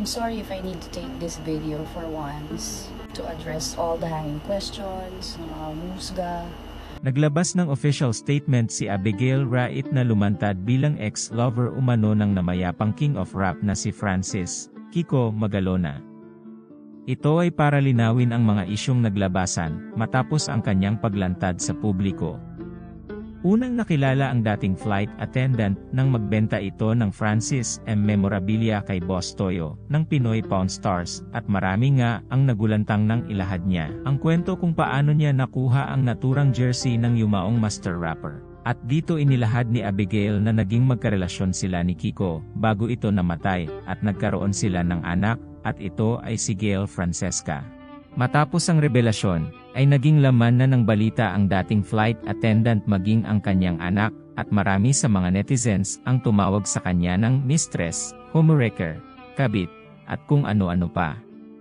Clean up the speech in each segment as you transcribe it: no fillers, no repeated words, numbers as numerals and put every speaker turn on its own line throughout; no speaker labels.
sorry if I need to take this video for once to address all the hanging questions, musga.
Naglabas ng official statement si Abigail Wright na lumantad bilang ex-lover umano ng namayapang king of rap na si Francis Kiko Magalona. Ito ay para linawin ang mga isyong naglabasan matapos ang kanyang paglantad sa publiko. Unang nakilala ang dating flight attendant nang magbenta ito ng Francis M. memorabilia kay Boss Toyo ng Pinoy Pawn Stars at marami nga ang nagulantang nang ilahad niya ang kwento kung paano niya nakuha ang naturang jersey ng yumaong master rapper. At dito inilahad ni Abigail na naging magkarelasyon sila ni Kiko bago ito namatay at nagkaroon sila ng anak at ito ay si Gail Francesca. Matapos ang revelasyon, ay naging laman na ng balita ang dating flight attendant maging ang kanyang anak, at marami sa mga netizens ang tumawag sa kanya ng mistress, homewrecker, kabit, at kung ano-ano pa.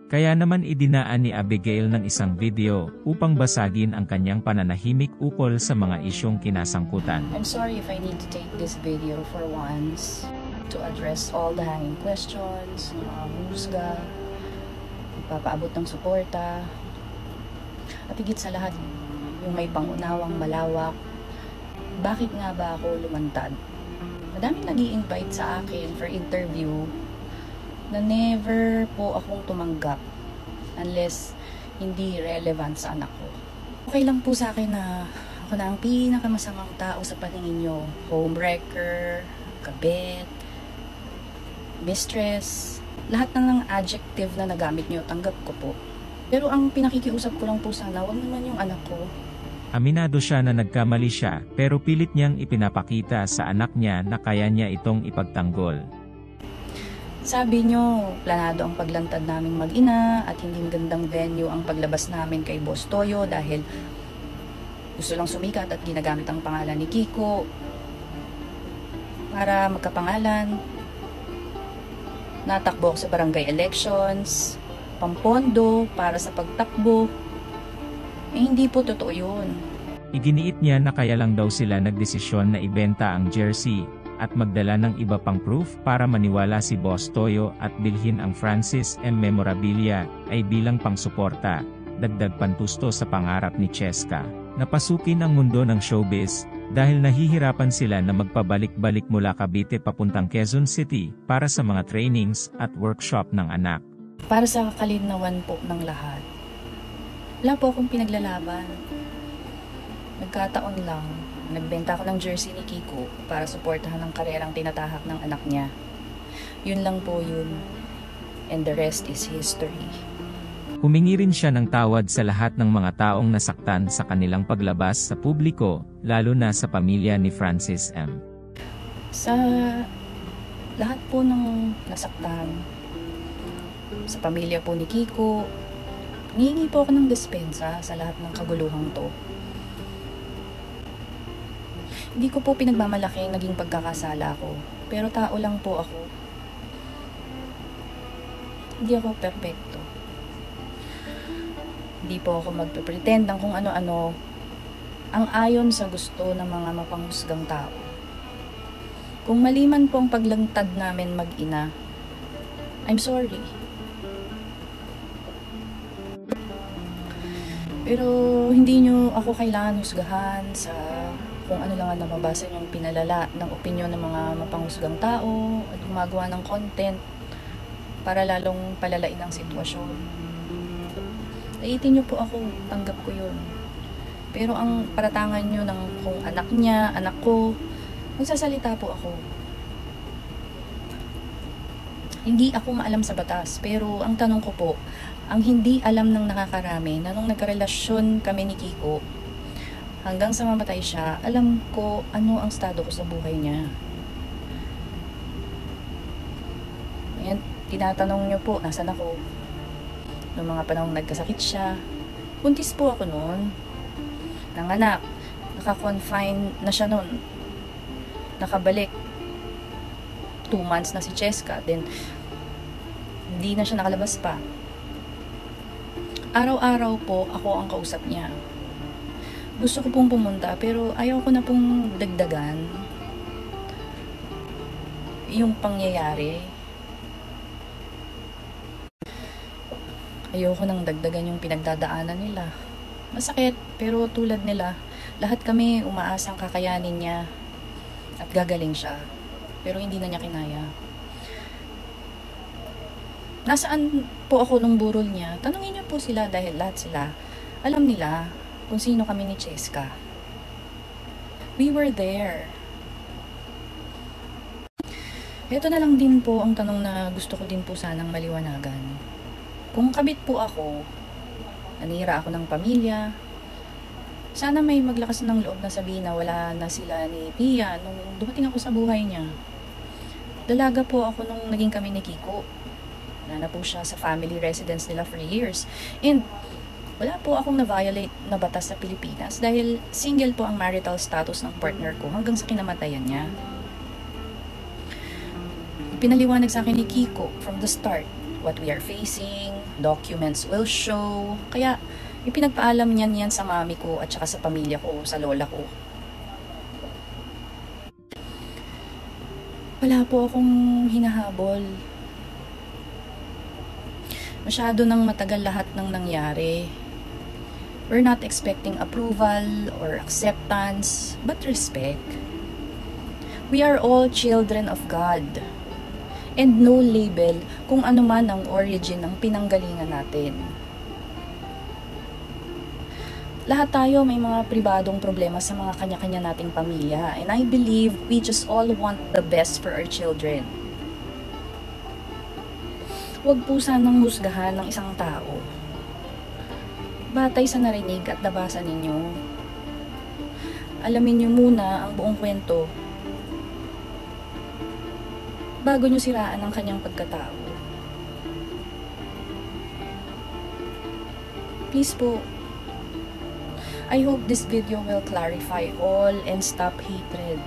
Kaya naman idinaan ni Abigail ng isang video upang basagin ang kanyang pananahimik ukol sa mga isyong kinasangkutan.
I'm sorry if I need to take this video for once to address all the hanging questions, musga, papaabot ng suporta, at higit sa lahat, yung may pangunawang malawak. Bakit nga ba ako lumantad? Madaming nag-i-invite sa akin for interview na never po akong tumanggap unless hindi relevant sa anak ko. Okay lang po sa akin na ako na ang pinakamasamang tao sa paningin nyo. Homewrecker, kabit, mistress, lahat ng adjective na nagamit nyo, tanggap ko po. Pero ang pinakikiusap ko lang po sana, wag naman yung anak ko.
Aminado siya na nagkamali siya, pero pilit niyang ipinapakita sa anak niya na kaya niya itong ipagtanggol.
Sabi nyo, planado ang paglantad naming mag-ina at hindi magandang venue ang paglabas namin kay Boss Toyo dahil gusto lang sumikat at ginagamit ang pangalan ni Kiko para magkapangalan. Natakbo ako sa barangay elections, pampondo para sa pagtakbo. Hindi po totoo yun.
Iginiit niya na kaya lang daw sila nagdesisyon na ibenta ang jersey at magdala ng iba pang proof para maniwala si Boss Toyo at bilhin ang Francis M. memorabilia ay bilang pangsuporta, dagdag pantusto sa pangarap ni Cheska. Napasukin ang mundo ng showbiz dahil nahihirapan sila na magpabalik-balik mula Cavite papuntang Quezon City para sa mga trainings at workshop ng anak.
Para sa kalinawan po ng lahat, wala po akong pinaglalaban. Nagkataon lang, nagbenta ako ng jersey ni Kiko para suportahan ang karerang tinatahak ng anak niya. Yun lang po yun. And the rest is history.
Humingi rin siya ng tawad sa lahat ng mga taong nasaktan sa kanilang paglabas sa publiko, lalo na sa pamilya ni Francis M.
Sa lahat po ng nasaktan, sa pamilya po ni Kiko, hihingi po ako ng dispensa sa lahat ng kaguluhang to. Hindi ko po pinagmamalaki ang naging pagkakasala ko, pero tao lang po ako. Hindi ako perfecto. Hindi po ako magpe-pretend ng kung ano-ano ang ayon sa gusto ng mga mapanghusgang tao. Kung mali man po ang paglantad namin mag-ina, I'm sorry. Pero hindi nyo ako kailangan husgahan sa kung ano lang ang nababasa nyong pinalala ng opinyon ng mga mapanghusgang tao at gumagawa ng content para lalong palalain ang sitwasyon. Naiitin nyo po ako, tanggap ko yun. Pero ang paratangan nyo ng kung anak niya, anak ko, magsasalita po ako. Hindi ako maalam sa batas, pero ang tanong ko po, ang hindi alam ng nakakarami na nung nagkarelasyon kami ni Kiko, hanggang sa mamatay siya, alam ko ano ang estado ko sa buhay niya. Ngayon, tinatanong nyo po, nasan ako? Noong mga panahong nagkasakit siya, buntis po ako noon. Nanganak, naka-confine na siya noon. Nakabalik. 2 months na si Cheska, then hindi na siya nakalabas pa. Araw-araw po ako ang kausap niya. Gusto ko pong pumunta pero ayaw ko na pong dagdagan yung pangyayari. Ayoko nang dagdagan yung pinagdadaanan nila. Masakit, pero tulad nila, lahat kami umaasang kakayanin niya at gagaling siya. Pero hindi na niya kinaya. Nasaan po ako nung burol niya? Tanungin niyo po sila dahil lahat sila alam nila kung sino kami ni Cheska. We were there. Ito na lang din po ang tanong na gusto ko din po sanang maliwanagan. Kung kabit po ako, nanira ako ng pamilya, sana may maglakas ng loob na sabihin na wala na sila ni Pia nung dumating ako sa buhay niya. Dalaga po ako nung naging kami ni Kiko. Wala na po siya sa family residence nila for years. And wala po akong na-violate na batas sa Pilipinas dahil single po ang marital status ng partner ko hanggang sa kinamatayan niya. Pinaliwanag sa akin ni Kiko from the start what we are facing, documents will show. Kaya ipinagpaalam niyan sa mami ko at saka sa pamilya ko, sa lola ko. Wala po akong hinahabol. Masyado nang matagal lahat ng nangyari. We're not expecting approval or acceptance, but respect. We are all children of God. And no label kung ano man ang origin ng pinanggalingan natin. Lahat tayo may mga pribadong problema sa mga kanya-kanya nating pamilya. And I believe we just all want the best for our children. Huwag po sanang husgahan ng isang tao. Batay sa narinig at nabasa ninyo. Alamin niyo muna ang buong kwento bago niyo siraan ang kanyang pagkatao. Please po, I hope this video will clarify all and stop hatred.